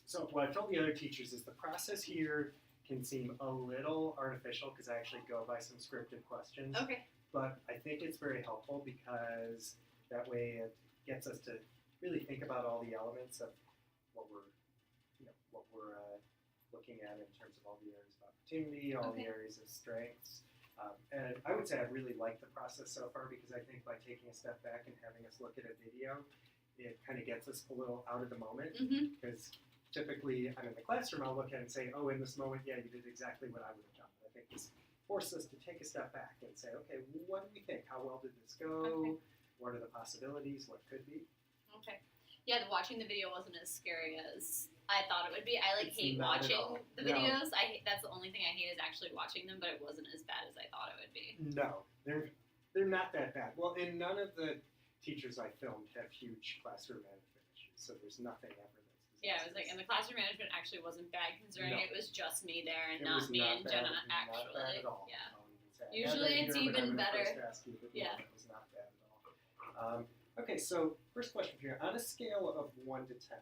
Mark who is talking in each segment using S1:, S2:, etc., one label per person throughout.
S1: So what I've told the other teachers is the process here can seem a little artificial because I actually go by some scripted questions.
S2: Okay.
S1: But I think it's very helpful because that way it gets us to really think about all the elements of what we're, looking at in terms of all the areas of opportunity, all the areas of strengths. And I would say I've really liked the process so far because I think by taking a step back and having us look at a video, it kind of gets us a little out of the moment. Because typically I'm in the classroom, I'll look at it and say, oh, in this moment, yeah, you did exactly what I would have done. I think this forces us to take a step back and say, okay, what do we think? How well did this go? What are the possibilities? What could be?
S2: Okay. Yeah, watching the video wasn't as scary as I thought it would be. I hate watching the videos. No. That's the only thing I hate is actually watching them, but it wasn't as bad as I thought it would be.
S1: No, they're not that bad. Well, and none of the teachers I filmed have huge classroom management issues, so there's nothing ever that's disastrous.
S2: Yeah, I was like, and the classroom management actually wasn't bad considering it was just me there and not me and Jenna actually.
S1: Not bad at all.
S2: Yeah. Usually it's even better.
S1: Yeah. It was not bad at all. Okay, so first question for you. On a scale of 1 to 10,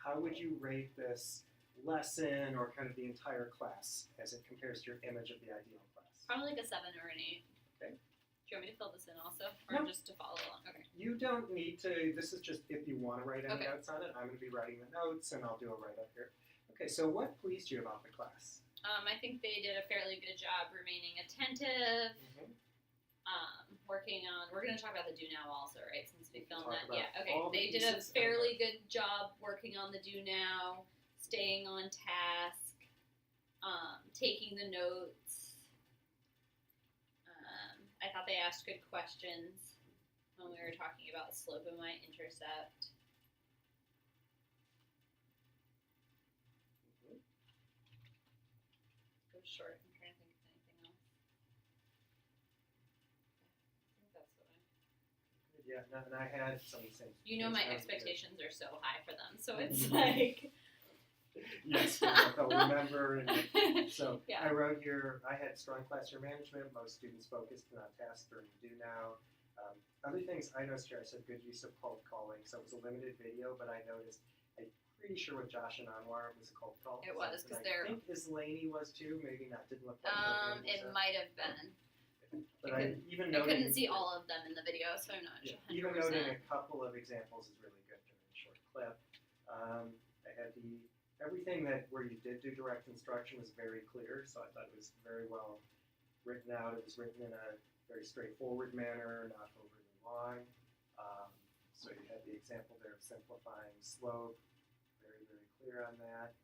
S1: how would you rate this lesson or kind of the entire class as it compares to your image of the ideal class?
S2: Probably like a 7 or an 8.
S1: Okay.
S2: Do you want me to fill this in also? Or just to follow along? Okay.
S1: You don't need to. This is just if you want to write any notes on it. I'm going to be writing the notes, and I'll do a write-up here. Okay, so what pleased you about the class?
S2: I think they did a fairly good job remaining attentive. Working on, we're going to talk about the do now also, right? Since we filmed that. Yeah, okay. They did a fairly good job working on the do now, staying on task, taking the notes. I thought they asked good questions when we were talking about slope and y-intercept. Go short. I'm trying to think of anything else.
S1: Yeah, and I had some of the same.
S2: You know my expectations are so high for them, so it's like...
S1: Yes, they'll remember. And so I wrote here, I had strong classroom management, most students focused on tasks during the do now. Other things I noticed here, I said good use of cold calling, so it was a limited video, but I noticed, I'm pretty sure with Josh and Anwar it was a cold call.
S2: It was, because they're...
S1: I think Islaney was too, maybe not, didn't look like
S2: it might have been.
S1: But I
S2: couldn't see all of them in the video, so I'm not 100%.
S1: Even noting a couple of examples is really good during a short clip. I had everything where you did do direct instruction was very clear, so I thought it was very well written out. It was written in a very straightforward manner, not overly long. So you had the example there of simplifying slope, very, very clear on that.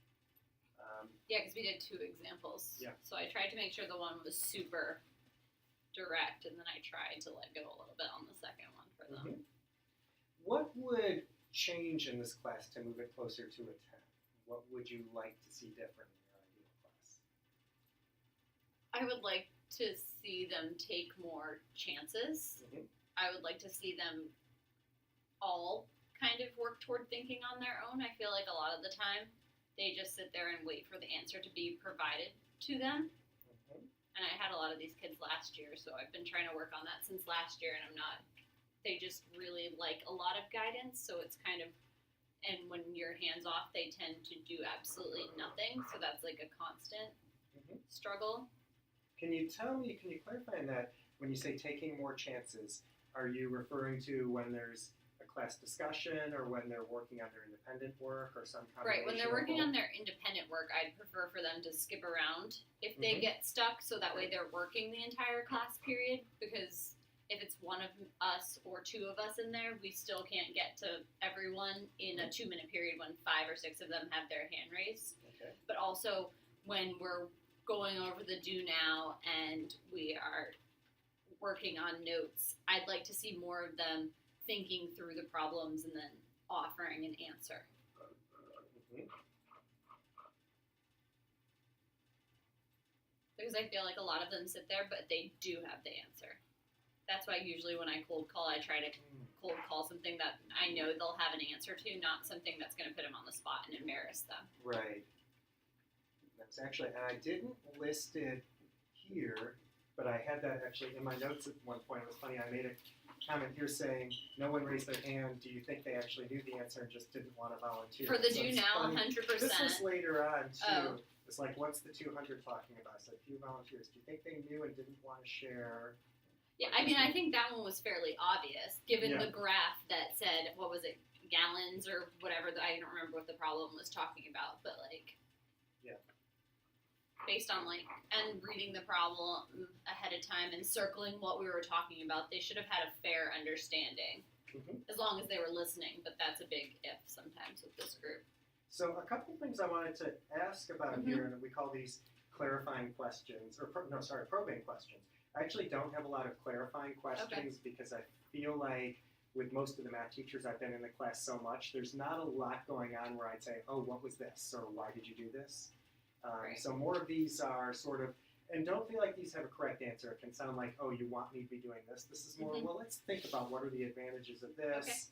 S2: Yeah, because we did 2 examples.
S1: Yeah.
S2: So I tried to make sure the one was super direct, and then I tried to let go a little bit on the second one for them.
S1: What would change in this class to move it closer to a 10? What would you like to see different in your ideal class?
S2: I would like to see them take more chances. I would like to see them all kind of work toward thinking on their own. I feel like a lot of the time they just sit there and wait for the answer to be provided to them. And I had a lot of these kids last year, so I've been trying to work on that since last year, and they just really like a lot of guidance, so it's kind of, and when you're hands off, they tend to do absolutely nothing, so that's like a constant struggle.
S1: Can you clarify on that, when you say taking more chances, are you referring to when there's a class discussion, or when they're working on their independent work, or some combination?
S2: Right, when they're working on their independent work, I'd prefer for them to skip around if they get stuck, so that way they're working the entire class period, because if it's one of us or 2 of us in there, we still can't get to everyone in a 2-minute period when 5 or 6 of them have their hand raised. But also, when we're going over the do now and we are working on notes, I'd like to see more of them thinking through the problems and then offering an answer. Because I feel like a lot of them sit there, but they do have the answer. That's why usually when I cold call, I try to cold call something that I know they'll have an answer to, not something that's going to put them on the spot and embarrass them.
S1: Right. That's actually, and I didn't list it here, but I had that actually in my notes at one point. It was funny, I made a comment here saying, no one raised their hand. Do you think they actually knew the answer and just didn't want to volunteer?
S2: For the
S1: So
S2: do
S1: it's
S2: now,
S1: funny.
S2: 100%.
S1: This was later on too.
S2: Oh.
S1: It's like, what's the 200 talking about? It's like few volunteers. Do you think they knew and didn't want to share?
S2: Yeah, I mean, I think that one was fairly obvious, given
S1: Yeah.
S2: the graph that said, what was it, gallons or whatever, I don't remember what the problem was talking about, but like,
S1: Yeah.
S2: based on like, and reading the problem ahead of time and circling what we were talking about, they should have had a fair understanding, as long as they were listening, but that's a big if sometimes with this group.
S1: So a couple things I wanted to ask about here, and we call these clarifying questions, or probing questions. I actually don't have a lot of clarifying questions because I feel like with most of the math teachers I've been in the class so much, there's not a lot going on where I'd say, oh, what was this? Or why did you do this?
S2: Right.
S1: So more of these are sort of, and don't feel like these have a correct answer. It can sound like, oh, you want me to be doing this. This is more, well, let's think about what are the advantages of this.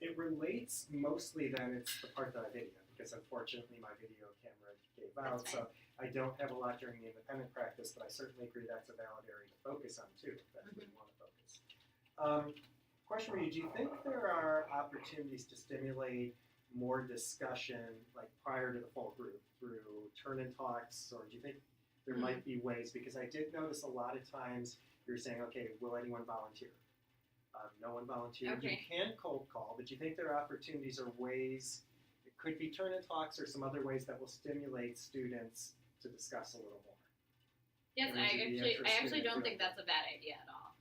S1: It relates mostly then, it's the part that I videoed, because unfortunately my video camera gave out, so I don't have a lot during the independent practice, but I certainly agree that's a valid area to focus on too, if that's where you want to focus. Question for you, do you think there are opportunities to stimulate more discussion, like prior to the full group, through turn-in talks, or do you think there might be ways, because I did notice a lot of times you're saying, okay, will anyone volunteer? No one volunteered.
S2: Okay.
S1: You can cold call, but do you think there are opportunities or ways, it could be turn-in talks or some other ways that will stimulate students to discuss a little more?
S2: Yes,
S1: Or would you be
S2: I
S1: interested
S2: actually
S1: in
S2: don't
S1: doing
S2: think that's a bad idea at all.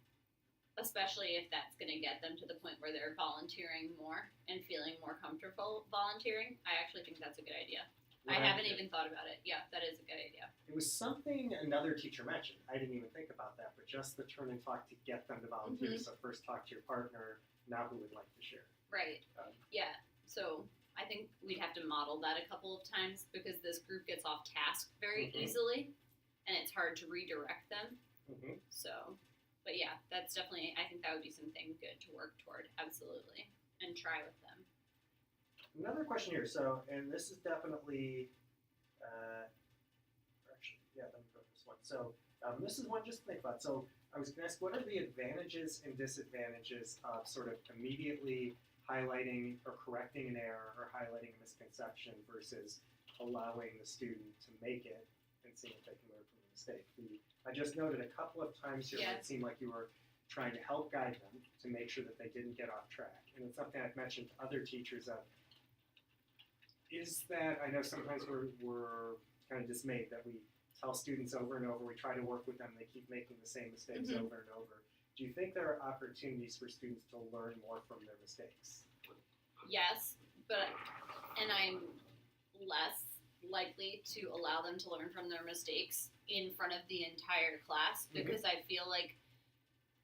S2: Especially if that's going to get them to the point where they're volunteering more and feeling more comfortable volunteering. I actually think that's a good idea. I haven't even thought about it. Yeah, that is a good idea.
S1: It was something another teacher mentioned. I didn't even think about that, but just the turn and talk to get them to volunteer. So first talk to your partner, now who would like to share.
S2: Right. Yeah. So I think we'd have to model that a couple of times because this group gets off task very easily, and it's hard to redirect them. So, but yeah, that's definitely, I think that would be something good to work toward, absolutely, and try with them.
S1: Another question here. So, and this is definitely, actually, yeah, let me go with this one. So, this is one just to think about. So, I was going to ask, what are the advantages and disadvantages of sort of immediately highlighting or correcting an error or highlighting a misconception versus allowing the student to make it and seeing if they can learn from the mistake? I just noted a couple of times here where it seemed like you were trying to help guide them to make sure that they didn't get off track. And it's something I've mentioned to other teachers of, is that, I know sometimes we're kind of dismayed that we tell students over and over, we try to work with them, they keep making the same mistakes over and over. Do you think there are opportunities for students to learn more from their mistakes?
S2: Yes, and I'm less likely to allow them to learn from their mistakes in front of the entire class because I feel like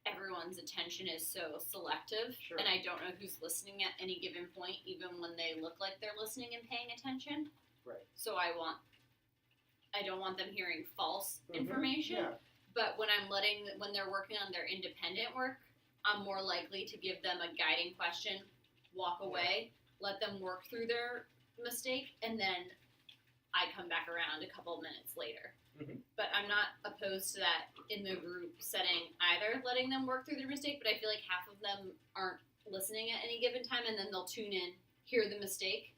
S2: everyone's attention is so selective, and I don't know who's listening at any given point, even when they look like they're listening and paying attention.
S1: Right.
S2: So I don't want them hearing false information. But when they're working on their independent work, I'm more likely to give them a guiding question, walk away, let them work through their mistake, and then I come back around a couple minutes later. But I'm not opposed to that in the group setting either, letting them work through their mistake, but I feel like half of them aren't listening at any given time, and then they'll tune in, hear the mistake,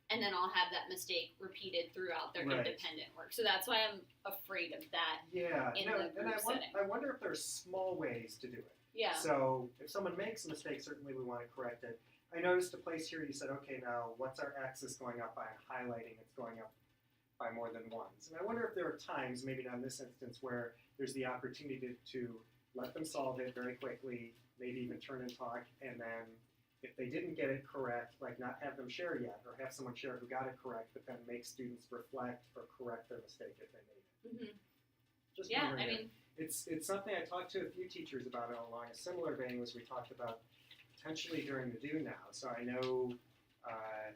S2: and then I'll have that mistake repeated throughout their independent work. So that's why I'm afraid of that in the group setting.
S1: I wonder if there's small ways to do it.
S2: Yeah.
S1: So if someone makes a mistake, certainly we want to correct it. I noticed a place here you said, okay, now what's our axis going up by? I'm highlighting it's going up by more than once. And I wonder if there are times, maybe not in this instance, where there's the opportunity to let them solve it very quickly, maybe even turn and talk, and then if they didn't get it correct, like not have them share yet, or have someone share who got it correct, but then make students reflect or correct their mistake if they made it. Just wondering it's something I talked to a few teachers about along a similar vein as we talked about potentially during the do now. So I know, I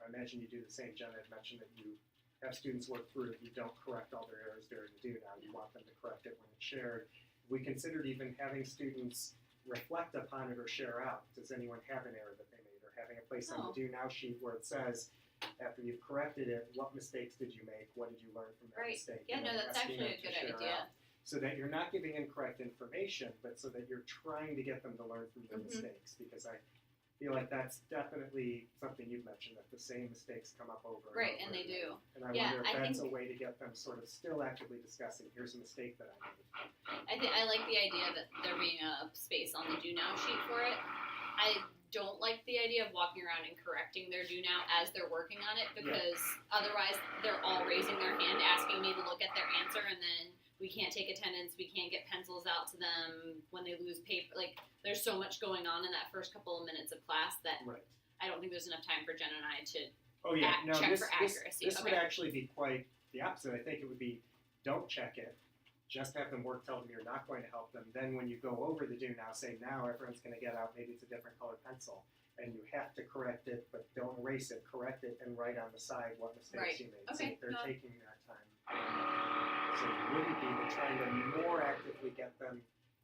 S1: imagine you do the same. Jen had mentioned that you have students work through it. You don't correct all their errors during the do now. You want them to correct it when it's shared. We considered even having students reflect upon it or share out. Does anyone have an error that they made? Or having a place on the do now sheet where it says, after you've corrected it, what mistakes did you make? What did you learn from that mistake?
S2: Yeah, no, that's actually a good idea.
S1: so that you're not giving incorrect information, but so that you're trying to get them to learn from their mistakes. Because I feel like that's definitely something you've mentioned, that the same mistakes come up over and
S2: Right,
S1: over.
S2: and they do.
S1: And I wonder if that's a way to get them sort of still actively discussing, here's a mistake that I made.
S2: I like the idea that there being a space on the do now sheet for it. I don't like the idea of walking around and correcting their do now as they're working on it, because otherwise they're all raising their hand asking me to look at their answer, and then we can't take attendance, we can't get pencils out to them when they lose paper. Like, there's so much going on in that first couple of minutes of class that I don't think there's enough time for Jen and I to check for accuracy.
S1: This would actually be quite the opposite. I think it would be, don't check it, just have them work, tell them you're not going to help them. Then when you go over the do now, say now everyone's going to get out, maybe it's a different colored pencil, and you have to correct it, but don't erase it, correct it, and write on the side what mistakes you made.
S2: Okay.
S1: So they're taking that time. So it wouldn't be they're trying to more actively get them,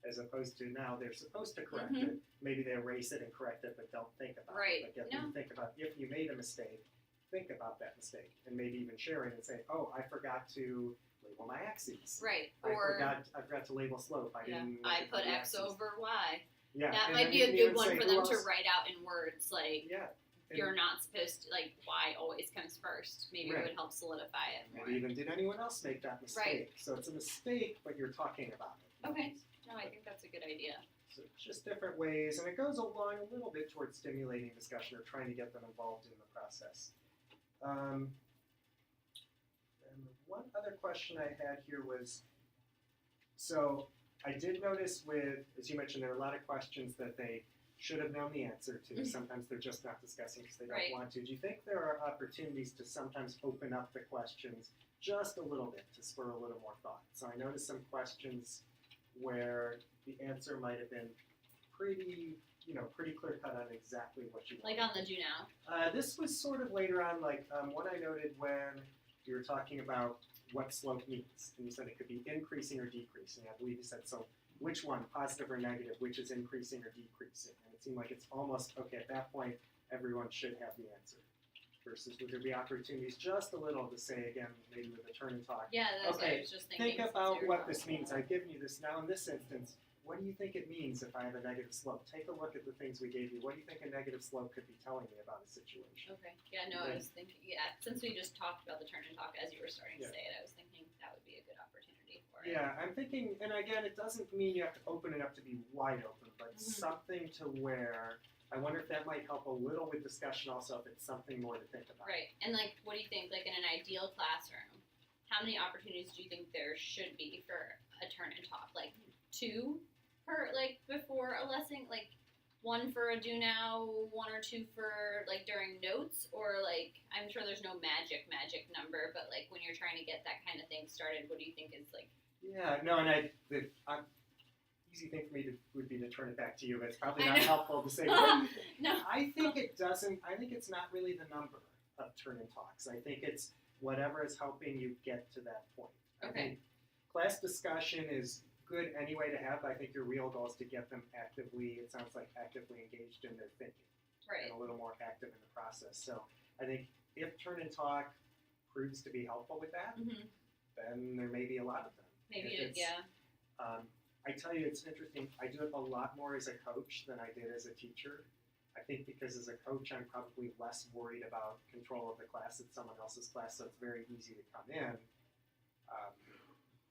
S1: as opposed to now they're supposed to correct it. Maybe they erase it and correct it, but don't think about it. But get them to think about, if you made a mistake, think about that mistake, and maybe even share it and say, oh, I forgot to label my axes.
S2: Right.
S1: I forgot to label slope.
S2: I put X over Y.
S1: Yeah.
S2: That might be a good one for them to write out in words, like, you're not supposed to, like, Y always comes first. Maybe it would help solidify it more.
S1: Maybe even, did anyone else make that mistake?
S2: Right.
S1: So it's a mistake, but you're talking about it.
S2: Okay. No, I think that's a good idea.
S1: So just different ways, and it goes along a little bit towards stimulating discussion or trying to get them involved in the process. And one other question I had here was, so I did notice with, as you mentioned, there are a lot of questions that they should have known the answer to. Sometimes they're just not discussing because they don't want to. Do you think there are opportunities to sometimes open up the questions just a little bit to spur a little more thought? So I noticed some questions where the answer might have been pretty clear cut on exactly what you wanted.
S2: Like on the do now?
S1: This was sort of later on, like one I noted when you were talking about what slope means, and you said it could be increasing or decreasing. I believe you said, so which one, positive or negative, which is increasing or decreasing? And it seemed like it's almost, okay, at that point, everyone should have the answer. Versus would there be opportunities just a little to say, again, maybe with a turn and talk,
S2: yeah, that's what I was just thinking.
S1: Think about what this means. I've given you this. Now in this instance, what do you think it means if I have a negative slope? Take a look at the things we gave you. What do you think a negative slope could be telling me about a situation?
S2: Okay. Yeah, no, I was thinking, since we just talked about the turn and talk as you were starting to say it, I was thinking that would be a good opportunity for it.
S1: Yeah, I'm thinking, and again, it doesn't mean you have to open it up to be wide open, but something to where, I wonder if that might help a little with discussion also, if it's something more to think about.
S2: Right, and like, what do you think, like in an ideal classroom, how many opportunities do you think there should be for a turn and talk? Like 2 per, like, before a lesson, like 1 for a do now, 1 or 2 for, like, during notes, or like, I'm sure there's no magic number, but like when you're trying to get that kind of thing started, what do you think is like?
S1: Yeah, no, and easy thing for me would be to turn it back to you, but it's probably not helpful to say.
S2: No.
S1: I think it doesn't. I think it's not really the number of turn and talks. I think it's whatever is helping you get to that point. I think class discussion is good anyway to have. I think your real goal is to get them actively, it sounds like actively engaged in their thinking. And a little more active in the process. So I think if turn and talk proves to be helpful with that, then there may be a lot of them. I tell you, it's interesting. I do it a lot more as a coach than I did as a teacher. I think because as a coach, I'm probably less worried about control of the class. It's someone else's class, so it's very easy to come in.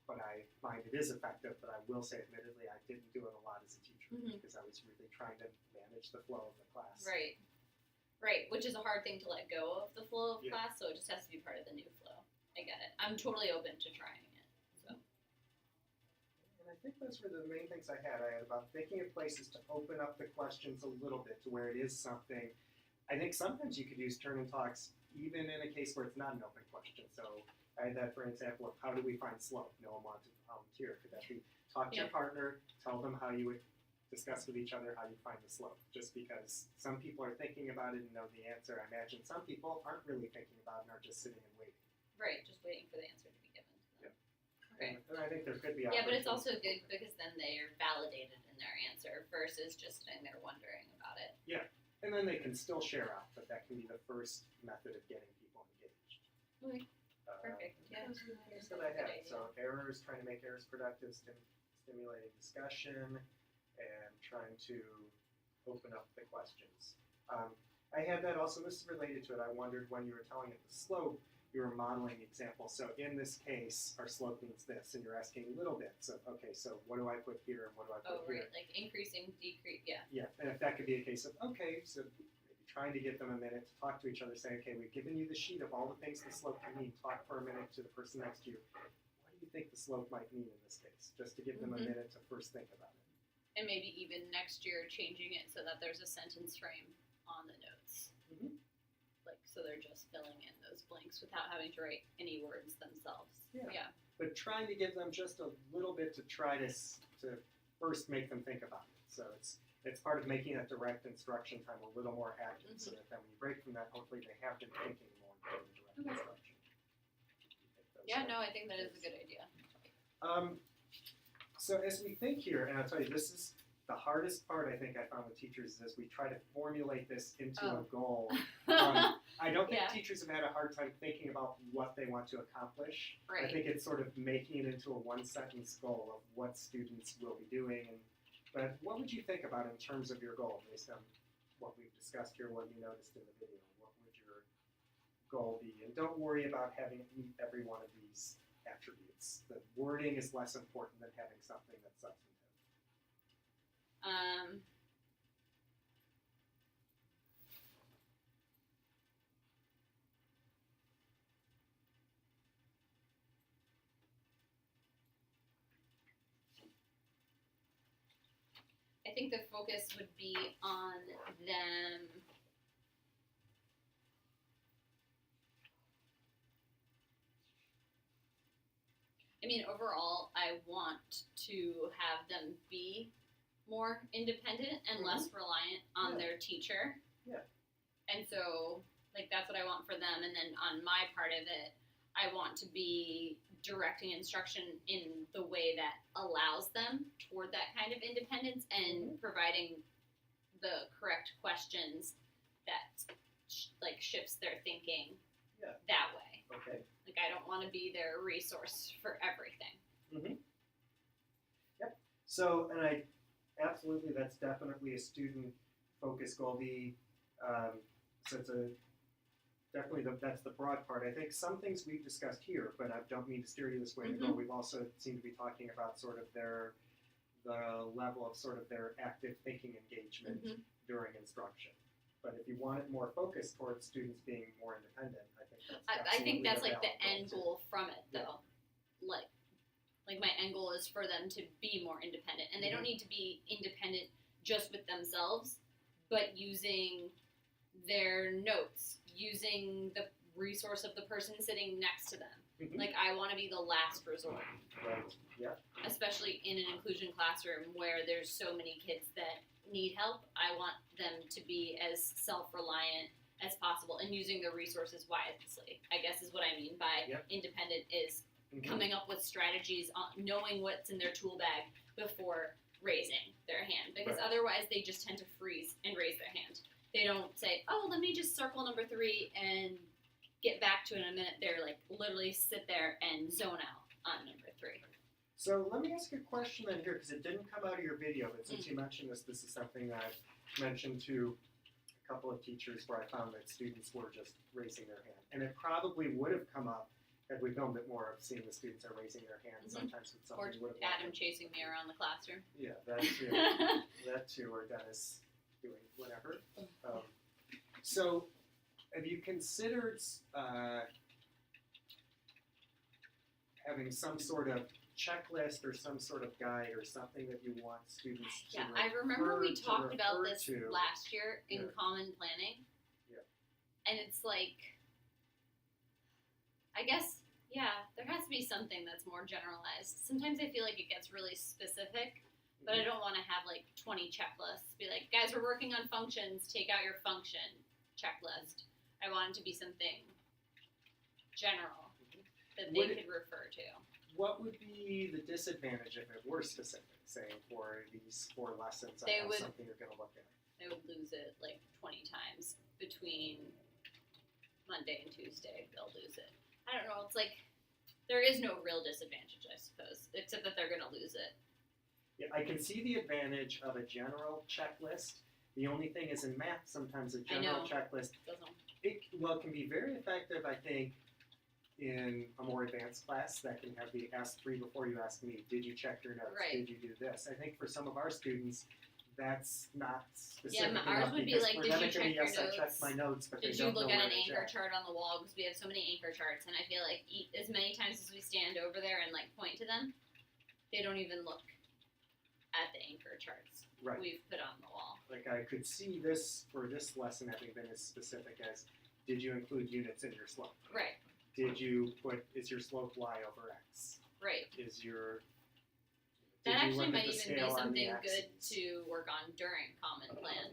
S1: But I find it is effective, but I will say, admittedly, I didn't do it a lot as a teacher because I was really trying to manage the flow of the class.
S2: Right, which is a hard thing to let go of the flow of class, so it just has to be part of the new flow. I get it. I'm totally open to trying it. So.
S1: And I think those were the main things I had. I had about thinking of places to open up the questions a little bit to where it is something. I think sometimes you could use turn and talks even in a case where it's not an open question. So I had that for an example of how do we find slope? No one wanted to volunteer. Could that be talk to your partner, tell them how you would discuss with each other how you find the slope, just because some people are thinking about it and know the answer. I imagine some people aren't really thinking about it and are just sitting and waiting.
S2: Right, just waiting for the answer to be given to them. Okay.
S1: And I think there could be
S2: but it's also good because then they're validated in their answer versus just sitting there wondering about it.
S1: Yeah, and then they can still share out, but that can be the first method of getting people engaged.
S2: Okay. Perfect. Yeah.
S1: Things that I
S2: Good
S1: had.
S2: idea.
S1: So errors, trying to make errors productive, stimulating discussion, and trying to open up the questions. I had that also. This is related to it. I wondered when you were telling it the slope, you were modeling examples. So in this case, our slope means this, and you're asking little bits of, okay, so what do I put here and what do I put
S2: Oh,
S1: here?
S2: right. Like increasing, decrease. Yeah.
S1: Yeah, and if that could be a case of, okay, so maybe trying to get them a minute to talk to each other, say, okay, we've given you the sheet of all the things the slope can mean. Talk for a minute to the person next to you. What do you think the slope might mean in this case? Just to give them a minute to first think about it.
S2: And maybe even next year changing it so that there's a sentence frame on the notes. Like, so they're just filling in those blanks without having to write any words themselves.
S1: Yeah. But trying to give them just a little bit to try to first make them think about it. So it's part of making that direct instruction time a little more active, so that then when you break from that, hopefully they have been thinking more in direct instruction.
S2: Yeah, no, I think that is a good idea.
S1: So as we think here, and I'll tell you, this is the hardest part I think I found with teachers is as we try to formulate this into a goal. I don't think teachers have had a hard time thinking about what they want to accomplish.
S2: Right.
S1: I think it's sort of making it into a one-sentence goal of what students will be doing. But what would you think about in terms of your goal based on what we've discussed here, what you noticed in the video? What would your goal be? And don't worry about having it meet every one of these attributes. The wording is less important than having something that's substantive.
S2: I think the focus would be on them overall, I want to have them be more independent and less reliant on their teacher.
S1: Yeah.
S2: And so, that's what I want for them. And then on my part of it, I want to be directing instruction in the way that allows them toward that kind of independence and providing the correct questions that shifts their thinking that way.
S1: Okay.
S2: I don't want to be their resource for everything.
S1: Yep. So, and I absolutely, that's definitely a student-focused goal. So it's definitely that's the broad part. I think some things we've discussed here, but I don't mean to steer you this way. We've also seemed to be talking about sort of the level of sort of their active thinking engagement during instruction. But if you want it more focused towards students being more independent,
S2: I think that's the end
S1: goal
S2: goal from it, though. Like my end goal is for them to be more independent, and they don't need to be independent just with themselves, but using their notes, using the resource of the person sitting next to them. I want to be the last resort.
S1: Right. Yeah.
S2: Especially in an inclusion classroom where there's so many kids that need help. I want them to be as self-reliant as possible and using the resources wisely, I guess is what I mean by independent is coming up with strategies, knowing what's in their tool bag before raising their hand. Because otherwise they just tend to freeze and raise their hand. They don't say, oh, let me just circle number 3 and get back to it in a minute. They're literally sit there and zone out on number 3.
S1: So let me ask you a question then here, because it didn't come out of your video, but since you mentioned this, this is something that I've mentioned to a couple of teachers where I found that students were just raising their hand. And it probably would have come up had we filmed it more of seeing the students are raising their hands. Sometimes with something
S2: or
S1: would have
S2: Adam chasing me around the classroom.
S1: Yeah, that too. That too, or Dennis doing whatever. So have you considered having some sort of checklist or some sort of guide or something that you want students to
S2: I remember we talked about this
S1: to.
S2: last year in common planning.
S1: Yeah.
S2: And it's I guess, there has to be something that's more generalized. Sometimes I feel like it gets really specific, but I don't want to have 20 checklists. Be like, guys, we're working on functions, take out your function checklist. I want it to be something general that they could refer to.
S1: What would be the disadvantage if it were specific, saying for these 4 lessons, something you're going to look at?
S2: They would lose it 20 times between Monday and Tuesday. They'll lose it. I don't know, it's like, there is no real disadvantage, I suppose, except that they're going to lose it.
S1: Yeah, I can see the advantage of a general checklist. The only thing is in math, sometimes a general checklist, it can be very effective, I think, in a more advanced class that can have the ask 3 before you ask me, did you check your notes?
S2: Right.
S1: Did you do this? I think for some of our students, that's not specific
S2: Yeah, ours would be like, did you check your notes?
S1: I checked my notes, but
S2: did
S1: they don't
S2: you look
S1: know
S2: at
S1: where
S2: an
S1: to
S2: anchor
S1: check.
S2: chart on the wall? Because we have so many anchor charts, and I feel like as many times as we stand over there and like point to them, they don't even look at the anchor charts we've put on the wall.
S1: Like I could see this for this lesson having been as specific as, did you include units in your slope?
S2: Right.
S1: Did you put, is your slope y over x?
S2: Right.
S1: Is your
S2: That actually might even be something good to work on during Common Plan.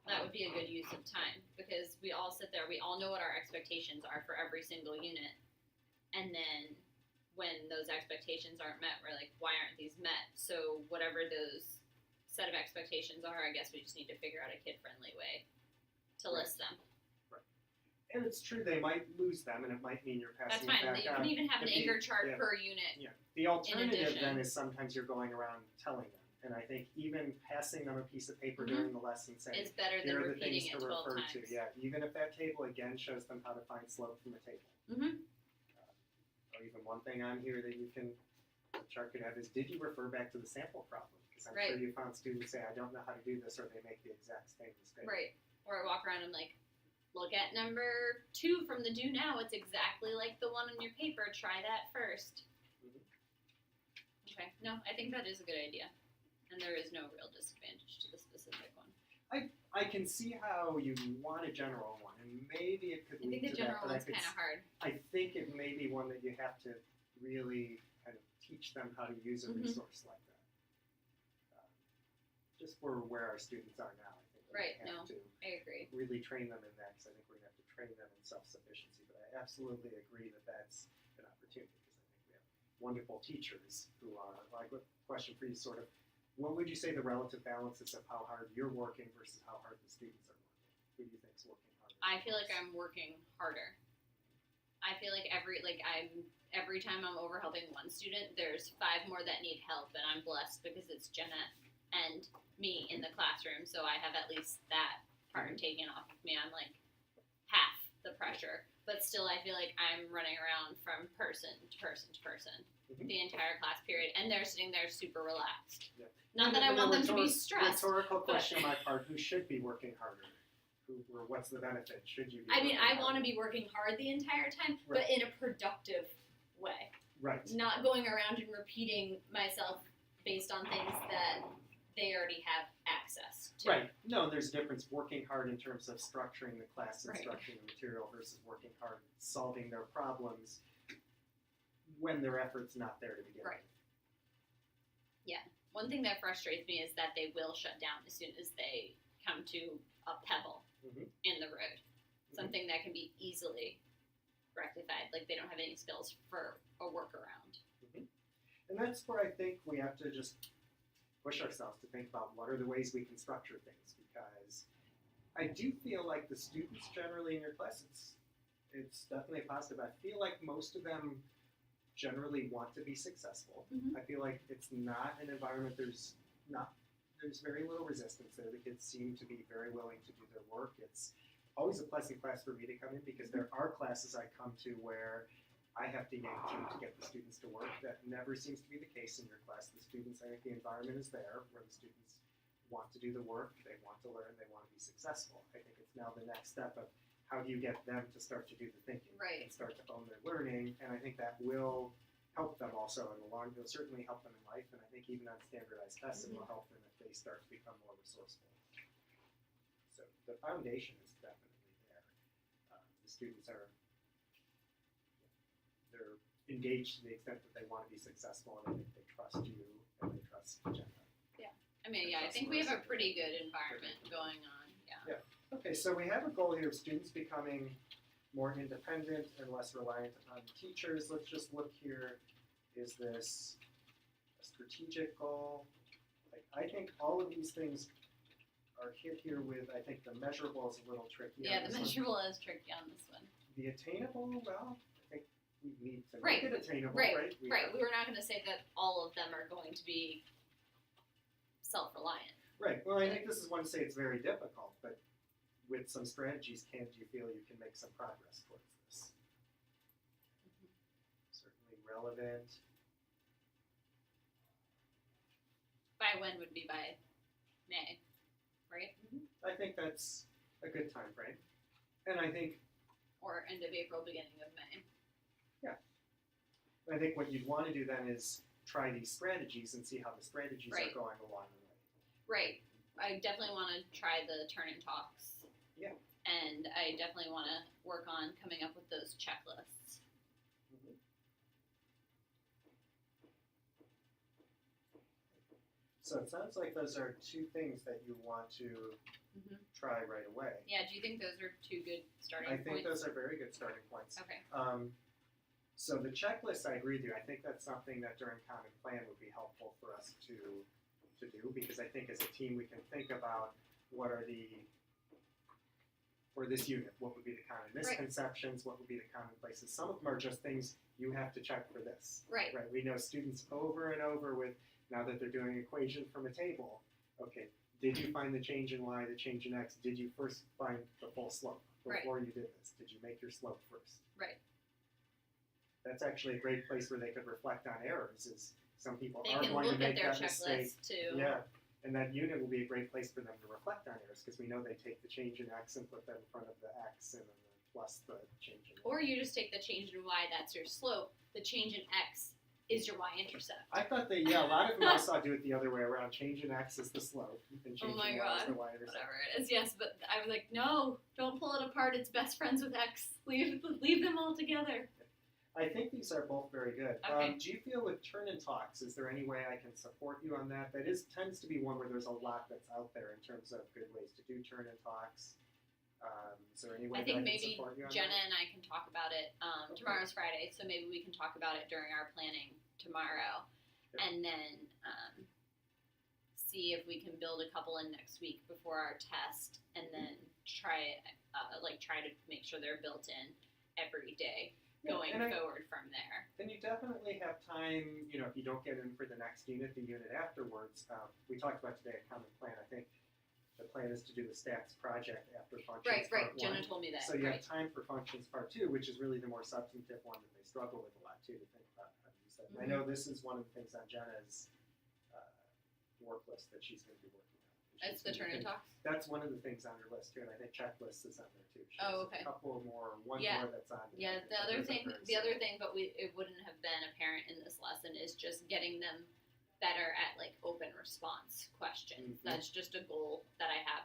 S2: That would be a good use of time, because we all sit there, we all know what our expectations are for every single unit, and then when those expectations aren't met, we're like, why aren't these met? So whatever those set of expectations are, I guess we just need to figure out a kid-friendly way to list them.
S1: Right. And it's true, they might lose them, and it might mean you're passing
S2: That's fine.
S1: it back
S2: You
S1: on.
S2: can even have an anchor chart per unit.
S1: Yeah. The alternative then is sometimes you're going around telling them. And I think even passing them a piece of paper during the lesson saying,
S2: is better than
S1: here are the
S2: repeating
S1: things
S2: it
S1: to
S2: 12
S1: refer
S2: times.
S1: to. Yeah, even if that table again shows them how to find slope from a table. Or even one thing on here that you can, the chart could have is, did you refer back to the sample problem? Because I'm sure you found students say, I don't know how to do this, or they make the exact same mistake.
S2: Right. Or I walk around and like, look at number 2 from the do now. It's exactly like the one on your paper. Try that first. Okay. No, I think that is a good idea. And there is no real disadvantage to the specific one.
S1: I can see how you want a general one, and maybe it could
S2: I think
S1: lead
S2: the
S1: to that,
S2: general
S1: but
S2: one's kind of hard.
S1: I think it may be one that you have to really kind of teach them how to use a resource like that. Just for where our students are now, I think we have to
S2: I agree.
S1: really train them in that, because I think we're going to have to train them in self-sufficiency. But I absolutely agree that that's an opportunity, because I think we have wonderful teachers who are, like, a question for you sort of, what would you say the relative balances of how hard you're working versus how hard the students are working? Who do you think is working harder?
S2: I feel like I'm working harder. I feel like every time I'm over helping one student, there's 5 more that need help, and I'm blessed because it's Jenna and me in the classroom, so I have at least that part taken off of me. I'm like half the pressure, but still I feel like I'm running around from person to person to person the entire class period, and they're sitting there super relaxed.
S1: Yeah.
S2: Not that I want them to be stressed.
S1: Rhetorical question on my part: who should be working harder? Or what's the benefit? Should you be?
S2: I mean, I want to be working hard the entire time, but in a productive way.
S1: Right.
S2: Not going around and repeating myself based on things that they already have access to.
S1: Right. No, there's a difference working hard in terms of structuring the class and structuring the material versus working hard solving their problems when their effort's not there to begin with.
S2: Yeah. One thing that frustrates me is that they will shut down as soon as they come to a pebble in the road. Something that can be easily rectified. Like they don't have any skills for a workaround.
S1: And that's where I think we have to just push ourselves to think about what are the ways we can structure things, because I do feel like the students generally in your class, it's definitely positive. I feel like most of them generally want to be successful. I feel like it's not an environment, there's very little resistance there. The kids seem to be very willing to do their work. It's always a pleasant class for me to come in, because there are classes I come to where I have to yank team to get the students to work. That never seems to be the case in your class. The students, I think the environment is there where the students want to do the work, they want to learn, they want to be successful. I think it's now the next step of how do you get them to start to do the thinking and start to own their learning, and I think that will help them also in the long, it'll certainly help them in life, and I think even on standardized tests it will help them if they start to become more resourceful. So the foundation is definitely there. The students they're engaged to the extent that they want to be successful, and I think they trust you and they trust Jenna.
S2: Yeah. I mean, I think we have a pretty good environment going on. Yeah.
S1: Okay, so we have a goal here of students becoming more independent and less reliant on teachers. Let's just look here. Is this a strategic goal? Like, I think all of these things are hit here with, I think the measurable is a little tricky.
S2: Yeah, the measurable is tricky on this one.
S1: The attainable, well, I think we need to
S2: Right.
S1: make it attainable,
S2: Right.
S1: right?
S2: Right. We were not going to say that all of them are going to be self-reliant.
S1: Right. Well, I think this is one to say it's very difficult, but with some strategies, do you feel you can make some progress towards this? Certainly relevant.
S2: By when would be by May, right?
S1: I think that's a good time frame. And I think
S2: Or end of April, beginning of May.
S1: what you'd want to do then is try these strategies and see how the strategies
S2: Right.
S1: are going along the way.
S2: Right. I definitely want to try the turn-in talks.
S1: Yeah.
S2: And I definitely want to work on coming up with those checklists.
S1: So it sounds like those are two things that you want to try right away.
S2: Yeah, do you think those are two good starting
S1: I
S2: points?
S1: think those are very good starting points.
S2: Okay.
S1: So the checklist, I agree with you. I think that's something that during Common Plan would be helpful for us to do, because I think as a team we can think about what are for this unit, what would be the common misconceptions, what would be the common places. Some of them are just things you have to check for this.
S2: Right.
S1: Right. We know students over and over with, now that they're doing an equation from a table, okay, did you find the change in y, the change in x? Did you first find the full slope before you did this? Did you make your slope first?
S2: Right.
S1: That's actually a great place where they could reflect on errors. Is some people
S2: They
S1: are
S2: can
S1: going to
S2: look
S1: make
S2: at their
S1: that mistake.
S2: checklist too.
S1: Yeah, and that unit will be a great place for them to reflect on errors because we know they take the change in x and put that in front of the x and then plus the change in y.
S2: Or you just take the change in y, that's your slope. The change in x is your y-intercept.
S1: I thought a lot of them I saw do it the other way around. Change in x is the slope and change in y is the y-intercept.
S2: Whatever it is, yes, but I was like, no, don't pull it apart. It's best friends with x. Leave them all together.
S1: I think these are both very good.
S2: Okay.
S1: Do you feel with turn-in talks, is there any way I can support you on that? That tends to be one where there's a lot that's out there in terms of good ways to do turn-in talks. Is there any way
S2: I think
S1: that I can
S2: maybe
S1: support you on
S2: Jenna
S1: that?
S2: and I can talk about it. Tomorrow's Friday, so maybe we can talk about it during our planning tomorrow,
S1: Yep.
S2: and then see if we can build a couple in next week before our test, and then try to make sure they're built in every day going forward from there.
S1: And you definitely have time, if you don't get in for the next unit, the unit afterwards. We talked about today a common plan. I think the plan is to do the stats project after functions
S2: Right.
S1: part
S2: Jenna
S1: 1.
S2: told me that.
S1: So you have time for functions part 2, which is really the more substantive one that they struggle with a lot too, to think about how to use that. And I know this is one of the things on Jenna's work list that she's going to be working on.
S2: It's the turn-in talks?
S1: That's one of the things on her list too, and I think checklists is on there too. She
S2: Oh,
S1: has
S2: okay.
S1: A couple more, one
S2: Yeah.
S1: more that's on there.
S2: Yeah, the other thing, but
S1: we
S2: it wouldn't have been apparent in this lesson is just getting them better at like open response questions.
S1: Mhm.
S2: That's just a goal that I have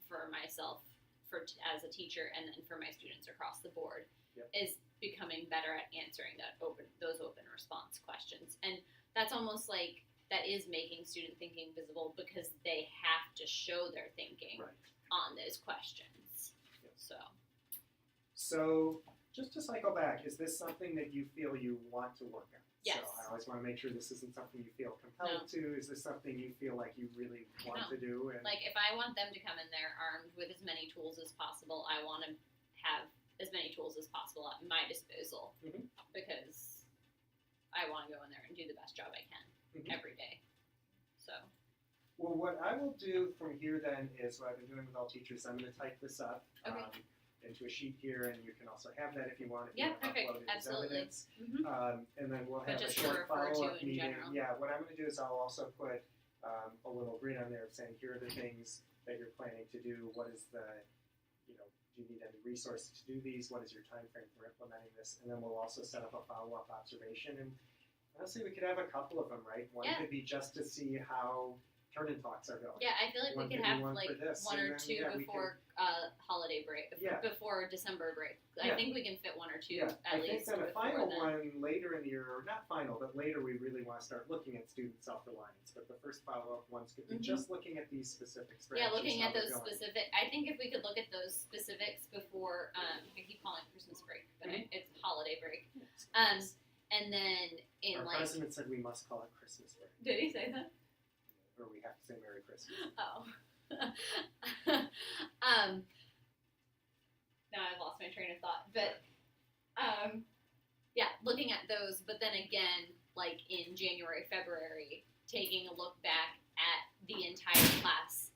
S2: for myself, as a teacher, and then for my students across the board, is becoming better at answering those open response questions. And that's almost like that is making student thinking visible because they have to show their thinking on those questions.
S1: Yep. So, just to cycle back, is this something that you feel you want to work on?
S2: Yes.
S1: So I always want to make sure this isn't something you feel compelled to. Is this something you feel like you really want to do? And
S2: like if I want them to come in there armed with as many tools as possible, I want to have as many tools as possible at my disposal because I want to go in there and do the best job I can every day. So.
S1: Well, what I will do from here then is what I've been doing with all teachers. I'm going to type this up into a sheet here, and you can also have that if you want. If you want to
S2: perfect.
S1: upload it as
S2: Absolutely.
S1: evidence. And then we'll have a
S2: just to
S1: short
S2: refer to
S1: follow-up
S2: in
S1: meeting.
S2: general.
S1: Yeah, what I'm going to do is I'll also put a little grid on there saying here are the things that you're planning to do. What is the, do you need any resources to do these? What is your time frame for implementing this? And then we'll also set up a follow-up observation. And honestly, we could have a couple of them, right? One could be just to see how turn-in talks are going.
S2: Yeah, I feel like
S1: One
S2: we could
S1: could be
S2: have
S1: one
S2: like
S1: for this,
S2: one
S1: and
S2: or
S1: then,
S2: two
S1: we
S2: before holiday break, before December break. I think we can fit one or two at
S1: I
S2: least.
S1: think then a
S2: before
S1: final
S2: then.
S1: one later in the year, or not final, but later we really want to start looking at student self-reliance. But the first follow-up ones could be just looking at these specific strategies.
S2: Yeah, looking at
S1: how
S2: those
S1: they're going.
S2: specific. I think if we could look at those specifics before, I keep calling it Christmas break, but it's holiday break. And then in
S1: Our
S2: like.
S1: president said we must call it Christmas break.
S2: Did he say that?
S1: Or we have to say Merry Christmas.
S2: Oh. Now I've lost my train of thought. But yeah, looking at those, but then again, like in January, February, taking a look back at the entire class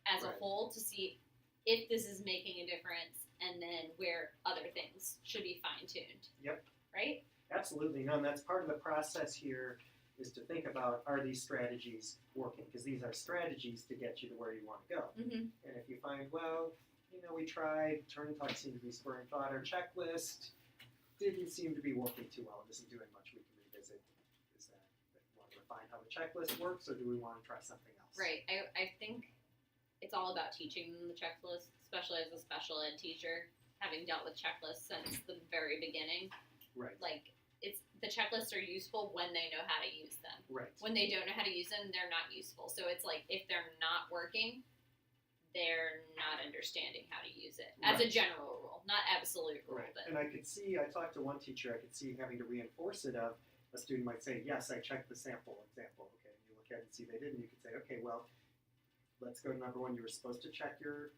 S2: as a
S1: Right.
S2: whole to see if this is making a difference, and then where other things should be fine-tuned.
S1: Yep.
S2: Right?
S1: Absolutely. No, and that's part of the process here is to think about, are these strategies working? Because these are strategies to get you to where you want to go.
S2: Mm-hmm.
S1: And if you find, well, we tried, turn and talk seemed to be spurring thought, our checklist didn't seem to be working too well, it isn't doing much, we can revisit. Is that want to refine how the checklist works, or do we want to try something else?
S2: Right. I think it's all about teaching them the checklist, especially as a special ed teacher, having dealt with checklists since the very beginning.
S1: Right.
S2: Like, the checklists are useful when they know how to use them.
S1: Right.
S2: When they don't know how to use them, they're not useful. So it's like, if they're not working, they're not understanding how to use it. As a
S1: Right.
S2: general rule, not absolute rule.
S1: Right.
S2: But
S1: And I talked to one teacher, I could see having to reinforce it of, a student might say, yes, I checked the sample example. Okay, and you look at it and see they didn't, you could say, okay, well, let's go to number one, you were supposed to check the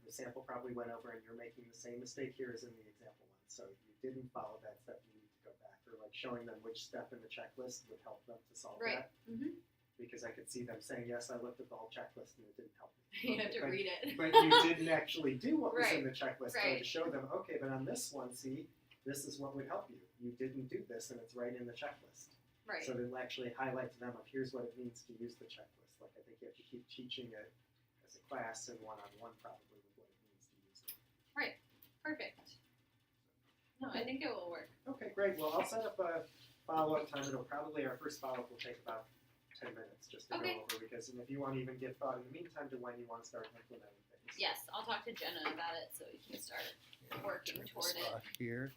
S1: sample probably went over and you're making the same mistake here as in the example one. So you didn't follow that step, you need to go back. Or like showing them which step in the checklist would help them to solve
S2: Right.
S1: that.
S2: Mm-hmm.
S1: Because I could see them saying, yes, I looked at the whole checklist and it didn't help me.
S2: You have to
S1: But-
S2: read it.
S1: But you didn't actually do what was in
S2: Right.
S1: the checklist. So
S2: Right.
S1: to show them, okay, but on this one, see, this is what would help you. You didn't do this and it's right in the checklist.
S2: Right.
S1: So to actually highlight to them of here's what it means to use the checklist. Like I think you have to keep teaching it as a class and one-on-one probably with what it means to use it.
S2: Perfect. No, I think it will work.
S1: Okay, great. Well, I'll set up a follow-up time. It'll probably, our first follow-up will take about 10 minutes just to
S2: Okay.
S1: go over because, and if you want to even give thought in the meantime to when you want to start implementing things.
S2: Yes, I'll talk to Jenna about it so we can start working
S3: Turn
S2: toward
S3: this
S2: it.
S3: off here.